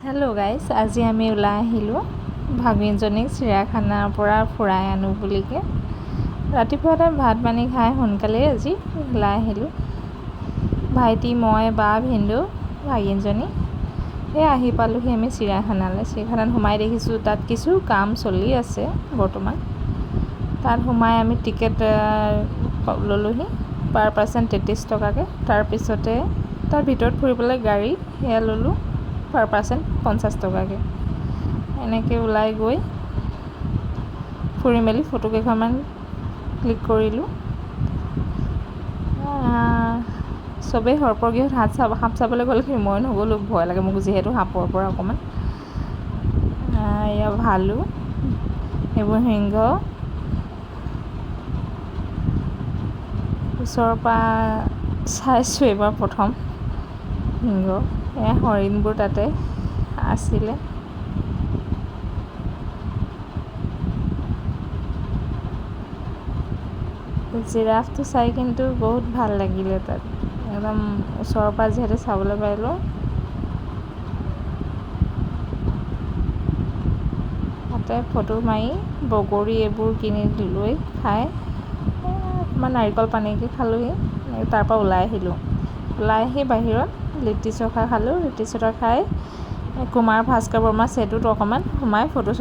Hello' guys, আজি আমি ওলাই আহিলোঁ ভাগিনজনীক চিৰিয়াখানাৰ পৰা ফুৰাই আনো বুলিকৈ। ৰাতিপুৱাতে ভাত পানী খাই সোনকালেই আজি ওলাই আহিলোঁ। ভাইটি, মই, বা, ভিনদেউ, ভাগিনজনী আহি পালোঁহি আমি চিৰিয়াখানালৈ। চিৰিয়াখানাত সোমাই দেখিছোঁ তাত কিছু কাম চলি আছে বৰ্তমান। তাত সোমাই আমি টিকেট ল'লোঁহি পাৰ পাৰ্চন 33 টকাকৈ। তাৰপিছতে তাৰ ভিতৰত ফুৰিবলৈ গাড়ী সেয়া ল'লোঁ পাৰ পাৰ্চন 50 টকাকৈ। এনেকৈ ওলাই গৈ ফুৰি মেলি ফটো কেইখনমান ক্লিক কৰিলোঁ। চবেই সৰ্পগৃহত সাপ চাবলৈ গ'লে মই নগ'লোঁ, ভয় লাগে মোক যিহেতু সাপৰ পৰা অকণমান। এয়া ভালু, সেইবোৰ সিংহ ওচৰৰ পৰা চাইছোঁ এইবাৰ প্ৰথম সিংহ। এয়া হৰিণবোৰ তাতে আছিলে। জিৰাফটো চাই কিন্তু বহুত ভাল লাগিলে। তাত একদম ওচৰৰ পৰা যিহেতু চাবলৈ পাৰিলোঁ। তাতে ফটো মাৰি বগৰী এইবোৰ কিনি লৈ খাই অকণমান নাৰিকল পানীকে খালোঁহি। তাৰপৰা ওলাই আহিলোঁ। ওলাই আহি বাহিৰত লিট্টি চখা খালোঁ। লিট্টি চখা খাই কুমাৰ ভাস্কৰ বৰ্মা সেতুত অকণমান সোমাই ফটো